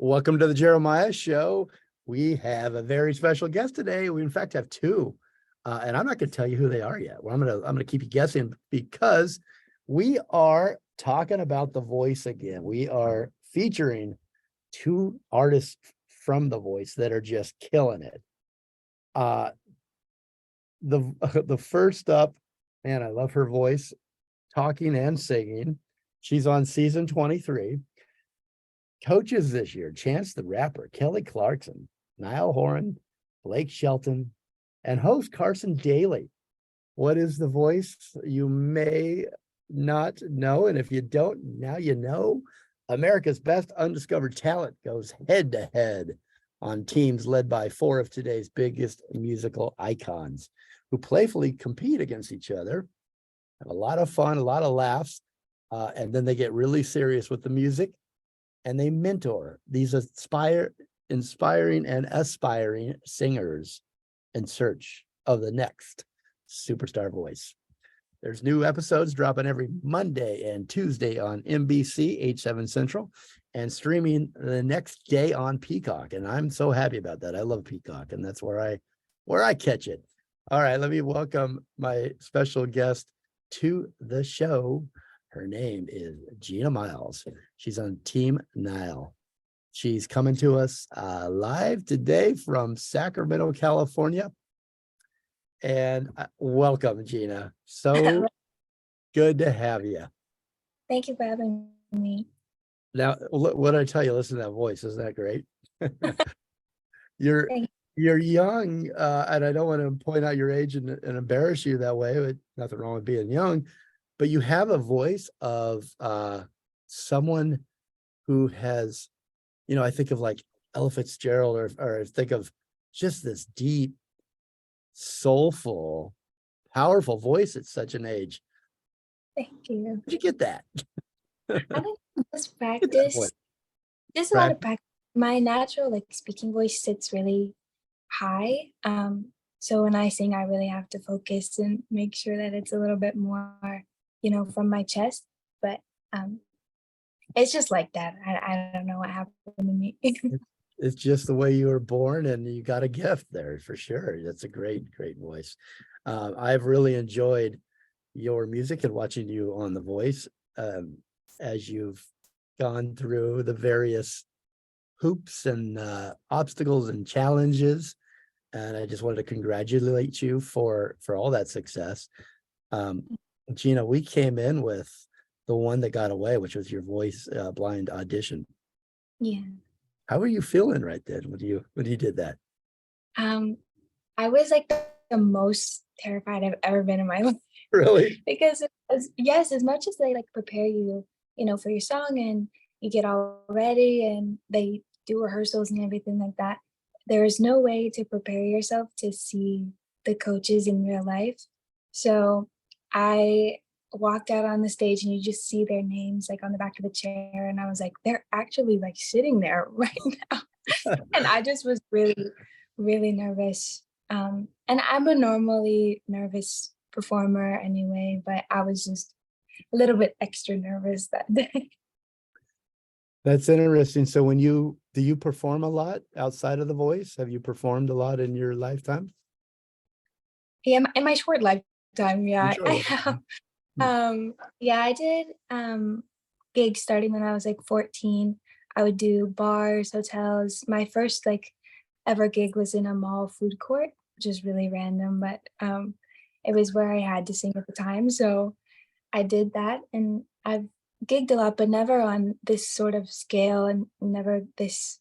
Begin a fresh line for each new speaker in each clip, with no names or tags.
Welcome to the Jeremiah Show. We have a very special guest today. We in fact have two, and I'm not going to tell you who they are yet. Well, I'm going to keep you guessing because we are talking about The Voice again. We are featuring two artists from The Voice that are just killing it. The first up, man, I love her voice, talking and singing. She's on season 23. Coaches this year: Chance the Rapper, Kelly Clarkson, Niall Horan, Blake Shelton, and host Carson Daly. What is The Voice? You may not know, and if you don't, now you know. America's best undiscovered talent goes head to head on teams led by four of today's biggest musical icons who playfully compete against each other, have a lot of fun, a lot of laughs, and then they get really serious with the music. And they mentor these inspiring and aspiring singers in search of the next superstar voice. There's new episodes dropping every Monday and Tuesday on NBC, 8/7 Central, and streaming the next day on Peacock. And I'm so happy about that. I love Peacock, and that's where I catch it. All right, let me welcome my special guest to the show. Her name is Gina Miles. She's on Team Niall. She's coming to us live today from Sacramento, California. And welcome, Gina. So good to have you.
Thank you for having me.
Now, what did I tell you? Listen to that voice. Isn't that great? You're young, and I don't want to point out your age and embarrass you that way, but nothing wrong with being young. But you have a voice of someone who has, I think of like Ella Fitzgerald, or think of just this deep, soulful, powerful voice at such an age.
Thank you.
Where'd you get that?
I think just practice. Just a lot of practice. My natural speaking voice sits really high. So when I sing, I really have to focus and make sure that it's a little bit more from my chest, but it's just like that. I don't know what happened to me.
It's just the way you were born, and you got a gift there for sure. That's a great voice. I've really enjoyed your music and watching you on The Voice as you've gone through the various hoops and obstacles and challenges. And I just wanted to congratulate you for all that success. Gina, we came in with the one that got away, which was your voice blind audition.
Yeah.
How were you feeling right then when you did that?
I was the most terrified I've ever been in my life.
Really?
Because as much as they prepare you, for your song, and you get all ready and they do rehearsals and everything like that, there is no way to prepare yourself to see the coaches in real life. So I walked out on the stage and you just see their names on the back of the chair, and I was like, they're actually sitting there right now. And I just was really, really nervous. And I'm a normally nervous performer anyway, but I was just a little bit extra nervous that day.
That's interesting. So do you perform a lot outside of The Voice? Have you performed a lot in your lifetime?
Yeah, in my short lifetime, yeah, I have. Yeah, I did gigs starting when I was 14. I would do bars, hotels. My first ever gig was in a mall food court, which is really random, but it was where I had to sing at the time. So I did that, and I've gigged a lot, but never on this sort of scale, and never this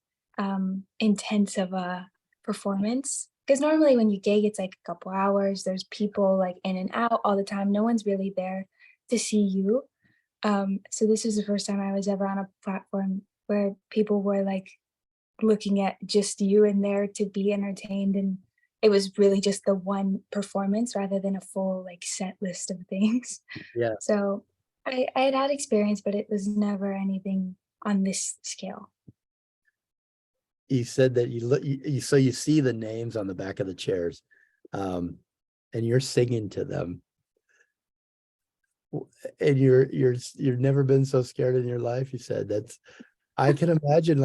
intense of a performance. Because normally when you gig, it's a couple hours, there's people in and out all the time. No one's really there to see you. So this was the first time I was ever on a platform where people were looking at just you and there to be entertained. And it was really just the one performance rather than a full set list of things.
Yeah.
So I had experience, but it was never anything on this scale.
You said that you see the names on the back of the chairs, and you're singing to them, and you've never been so scared in your life. You said I can imagine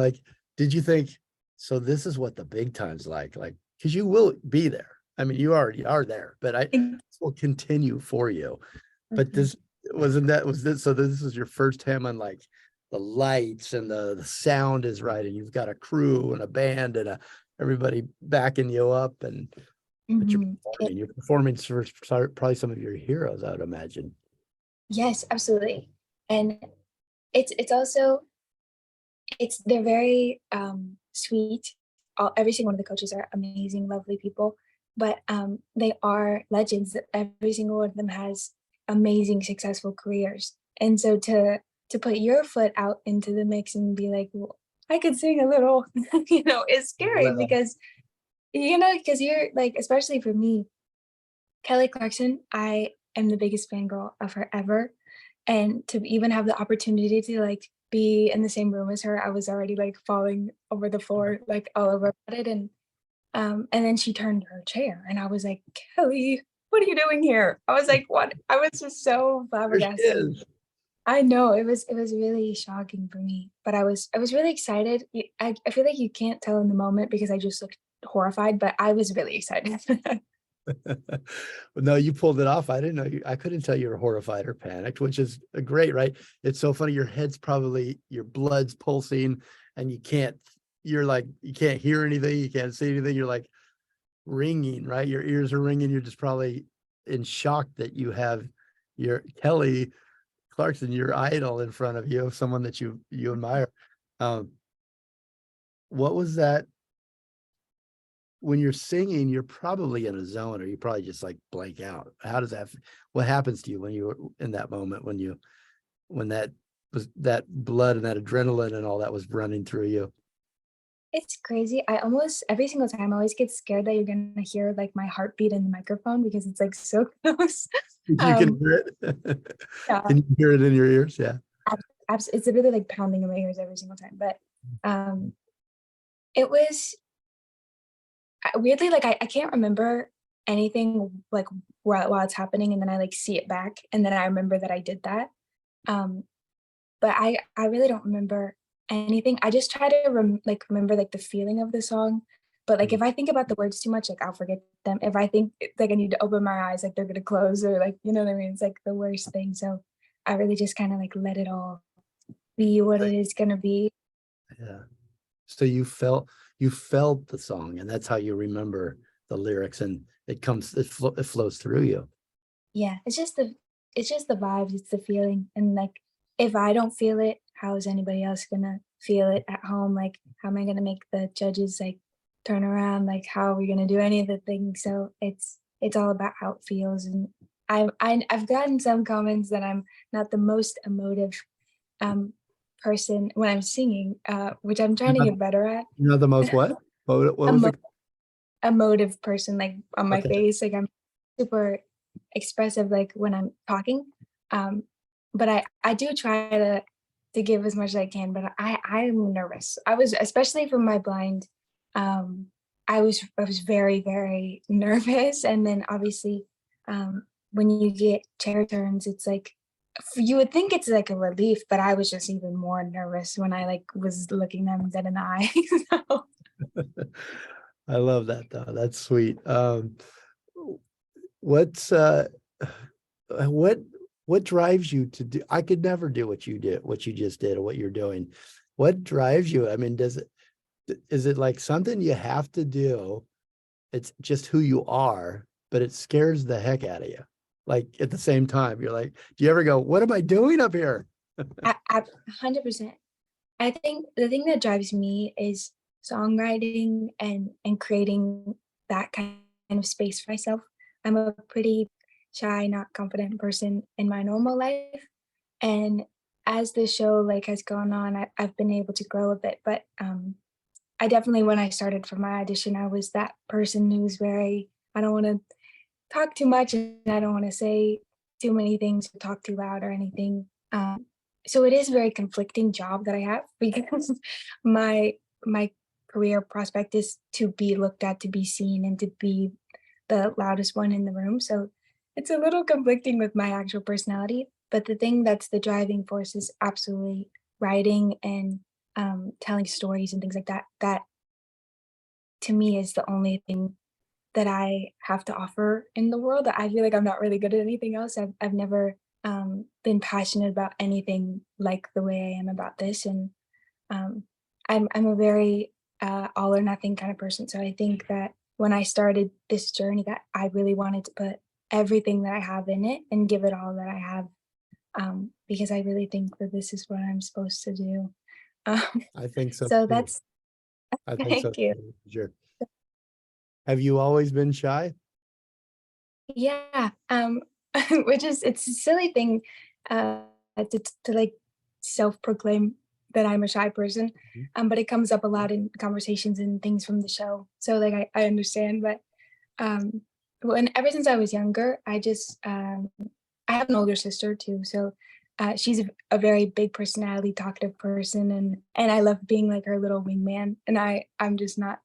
did you think, so this is what the big time's like, because you will be there. I mean, you already are there, but this will continue for you. But this was this, so this is your first time on like the lights and the sound is right, and you've got a crew and a band and everybody backing you up, and but you're performing for probably some of your heroes, I would imagine.
Yes, absolutely. And it's also, they're very sweet. Every single one of the coaches are amazing, lovely people, but they are legends. Every single one of them has amazing, successful careers. And so to put your foot out into the mix and be like, well, I could sing a little, it's scary because, because you're like, especially for me, Kelly Clarkson, I am the biggest fangirl of her ever. And to even have the opportunity to like be in the same room as her, I was already like falling over the floor, like all over about it. And then she turned her chair and I was like, Kelly, what are you doing here? I was like, what? I was just so flabbergasted. I know it was really shocking for me, but I was really excited. I feel like you can't tell in the moment because I just looked horrified, but I was really excited.
No, you pulled it off. I didn't know I couldn't tell you were horrified or panicked, which is great, right? It's so funny. Your head's probably, your blood's pulsing and you can't hear anything. You can't see anything. You're like ringing, right? Your ears are ringing. You're just probably in shock that you have your Kelly Clarkson, your idol, in front of you, someone that you admire. What was that? When you're singing, you're probably in a zone, or you probably just like blank out. How does that, what happens to you when you were in that moment, when that was, that blood and that adrenaline and all that was running through you?
It's crazy. I almost every single time I always get scared that you're gonna hear like my heartbeat in the microphone because it's like so close.
You can hear it.
Yeah,
Can you hear it in your ears? Yeah.
it's literally like pounding in my ears every single time. But it was weirdly like I can't remember anything like while it's happening, and then I like see it back, and then I remember that I did that. Um, but I really don't remember anything. I just try to remember like the feeling of the song. But like if I think about the words too much, like I'll forget them. If I think like I need to open my eyes, like they're gonna close, or like you know what I mean. It's like the worst thing. So I really just kind of like let it all be what it is gonna be.
Yeah. So you felt the song, and that's how you remember the lyrics, and it flows through you.
Yeah, it's just the vibes, it's the feeling, and like if I don't feel it, how is anybody else gonna feel it at home? Like, how am I gonna make the judges like turn around? Like, how are we gonna do any of the things? So it's all about how it feels, and I've gotten some comments that I'm not the most emotive um person when I'm singing, which I'm trying to get better at.
You're not the most what? What was
Emo
it?
Emotive person, like on my
Okay.
face, like I'm super expressive like when I'm talking. Um, but I do try to give as much as I can, but I'm nervous. I was, especially for my blind, I was very, very nervous. And then obviously when you get chair turns, it's like you would think it's like a relief, but I was just even more nervous when I like was looking them dead in the eye. So.
I love that though. That's sweet. What's what what drives you to do? I could never do what you did, what you just did, or what you're doing. What drives you? I mean, is it like something you have to do? It's just who you are, but it scares the heck out of you. Like at the same time, you're like, do you ever go, what am I doing up here?
100%. I think the thing that drives me is songwriting and creating that kind of space for myself. I'm a pretty shy, not confident person in my normal life, and as the show like has gone on, I've been able to grow a bit. But I definitely, when I started for my audition, I was that person who's very, I don't want to talk too much and I don't want to say too many things or talk too loud or anything. So it is a very conflicting job that I have because my my career prospect is to be looked at, to be seen, and to be the loudest one in the room. So it's a little conflicting with my actual personality. But the thing that's the driving force is absolutely writing and telling stories and things like that, that to me is the only thing that I have to offer in the world. I feel like I'm not really good at anything else. I've never been passionate about anything like the way I am about this, and um, I'm a very all or nothing kind of person. So I think that when I started this journey, that I really wanted to put everything that I have in it and give it all that I have, because I really think that this is what I'm supposed to do. Um,
I think so
so
too.
that's
I think so
thank you.
too. Sure. Have you always been shy?
Yeah, which is it's a silly thing, to like self-proclaim that I'm a shy person,
Mhm.
but it comes up a lot in conversations and things from the show. So like I understand, but um, when ever since I was younger, I have an older sister too, so she's a very big personality, talkative person, and I love being like her little wingman, and I'm just not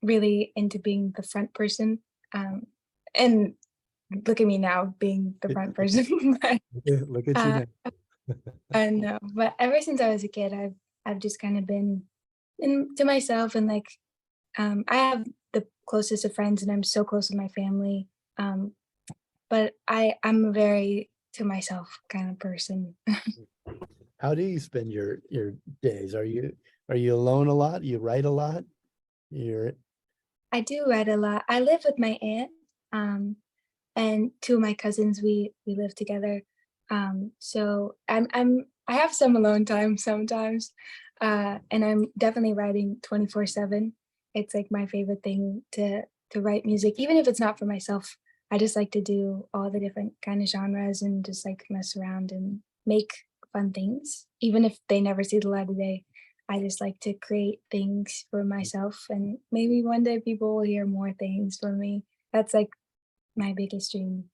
really into being the front person. Um, and look at me now being the front person. But,
Look at you
uh,
now.
I know. But ever since I was a kid, I've just kind of been to myself, and like I have the closest of friends, and I'm so close with my family. Um, but I'm a very to myself kind of person.
How do you spend your days? Are you alone a lot? You write a lot? You're
I do write a lot. I live with my aunt, um, and two of my cousins. We live together. So I have some alone time sometimes, and I'm definitely writing 24/7. It's like my favorite thing to write music, even if it's not for myself. I just like to do all the different kind of genres and just like mess around and make fun things, even if they never see the light of day. I just like to create things for myself, and maybe one day people will hear more things from me. That's like my biggest dream.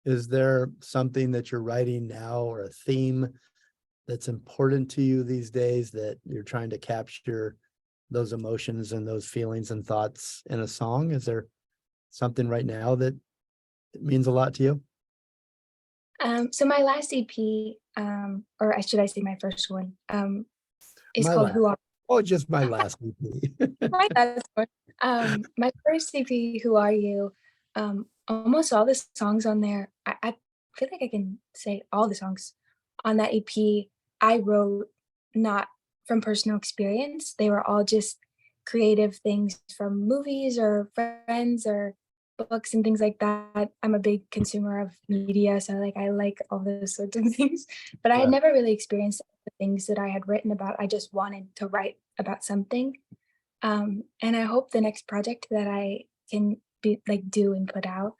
Is there something that you're writing now or a theme that's important to you these days that you're trying to capture those emotions and those feelings and thoughts in a song? Is there something right now that means a lot to you?
So my last EP, or should I say my first one, is
My
called
last.
Who Are
Oh, just my last EP.
My last one. My first EP, Who Are You? Almost all the songs on there, I feel like I can say all the songs on that EP I wrote not from personal experience. They were all just creative things from movies or friends or books and things like that. I'm a big consumer of media, so like I like all those sorts of things. But I had
Yeah.
never really experienced the things that I had written about. I just wanted to write about something. And I hope the next project that I can be like do and put out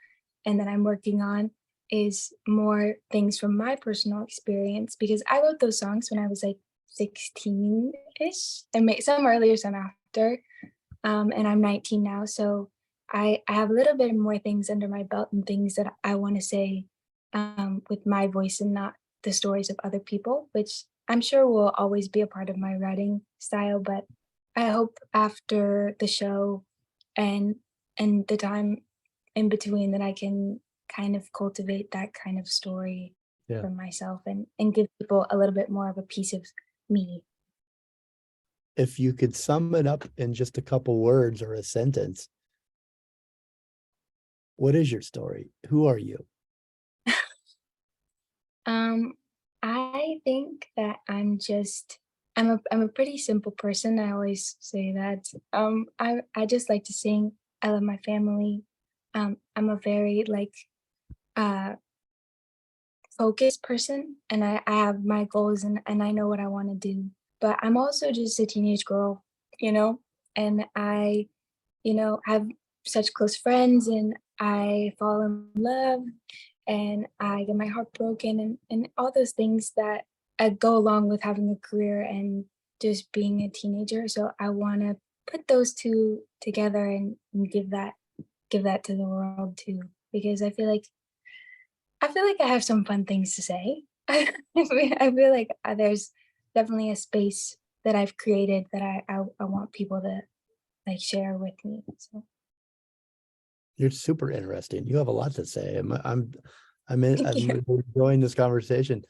and that I'm working on is more things from my personal experience, because I wrote those songs when I was like 16-ish and made some earlier, some after. And I'm 19 now. So I have a little bit more things under my belt and things that I want to say with my voice and not the stories of other people, which I'm sure will always be a part of my writing style. But I hope after the show and the time in between that I can kind of cultivate that kind of story
Yeah.
for myself and give people a little bit more of a piece of me.
If you could sum it up in just a couple words or a sentence, what is your story? Who are you?
Um, I think that I'm a pretty simple person. I always say that. I just like to sing. I love my family. I'm a very like uh focused person, and I have my goals and I know what I want to do. But I'm also just a teenage girl, you know, and I, have such close friends, and I fall in love and I get my heart broken, and all those things that go along with having a career and just being a teenager. So I want to put those two together and give that to the world too, because I feel like I have some fun things to say. I feel like there's definitely a space that I've created that I want people to like share with me. So
You're super interesting. You have a lot to say.
thank
I'm
you.
really enjoying this conversation.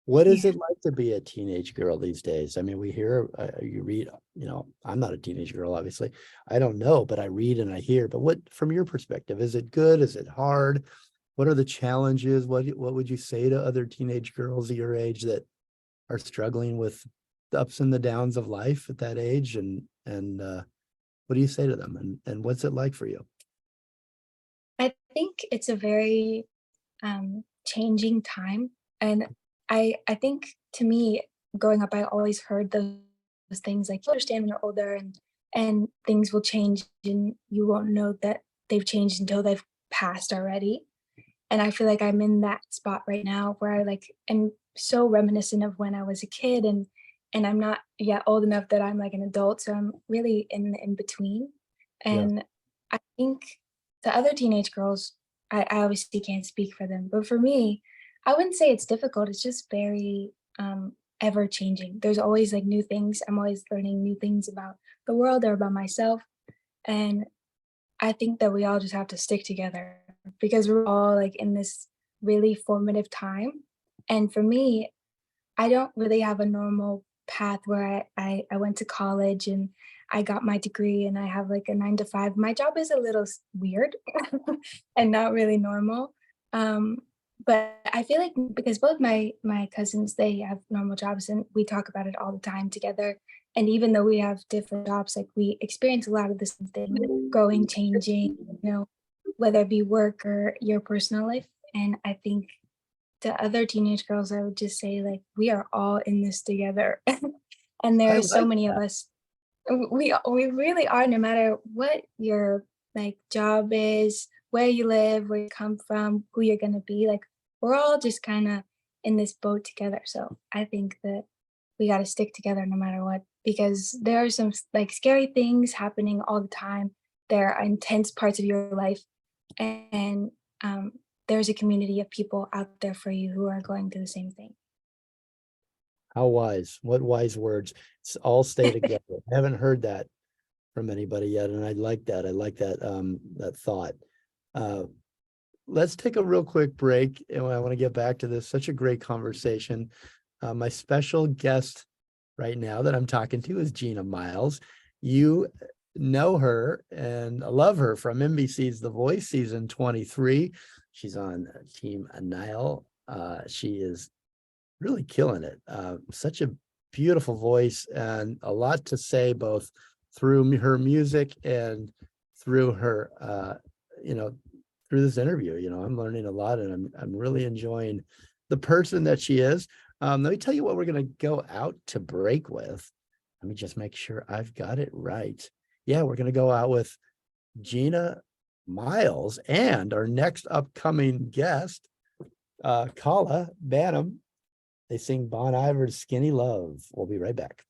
What is
Yeah.
it like to be a teenage girl these days? I mean, we hear, you read, I'm not a teenage girl, obviously. I don't know, but I read and I hear. But what, from your perspective, is it good? Is it hard? What are the challenges? What would you say to other teenage girls of your age that are struggling with the ups and the downs of life at that age? And what do you say to them? And what's it like for you?
I think it's a very changing time. And I think to me, growing up, I always heard those things like you understand when you're older and things will change and you won't know that they've changed until they've passed already. And I feel like I'm in that spot right now where I like am so reminiscent of when I was a kid and I'm not yet old enough that I'm like an adult. So I'm really in between.
Yeah,
And I think the other teenage girls, I obviously can't speak for them, but for me, I wouldn't say it's difficult. It's just very ever changing. There's always like new things. I'm always learning new things about the world or about myself. And I think that we all just have to stick together because we're all like in this really formative time. And for me, I don't really have a normal path where I went to college and I got my degree and I have like a 9 to 5. My job is a little weird and not really normal. Um, but I feel like because both my cousins they have normal jobs and we talk about it all the time together. And even though we have different jobs, like we experience a lot of the same thing, growing, changing, whether it be work or your personal life. And I think to other teenage girls, I would just say, like, we are all in this together. And there
I
are so
like
many of
that.
us. We really are, no matter what your like job is, where you live, where you come from, who you're gonna be. Like, we're all just kind of in this boat together. So I think that we got to stick together no matter what, because there are some like scary things happening all the time. There are intense parts of your life, and um, there's a community of people out there for you who are going through the same thing.
How wise. What wise words. It's all stay together. I haven't heard that from anybody yet, and I like that. I like that thought. Uh, let's take a real quick break, and I want to get back to this. Such a great conversation. My special guest right now that I'm talking to is Gina Miles. You know her and love her from NBC's The Voice season 23. She's on Team Niall. She is really killing it. Such a beautiful voice and a lot to say, both through her music and through her, you know, through this interview. I'm learning a lot, and I'm really enjoying the person that she is. Let me tell you what we're going to go out to break with. Let me just make sure I've got it right. Yeah, we're going to go out with Gina Miles and our next upcoming guest, Kala Banham. They sing Bon Iver's Skinny Love. We'll be right back.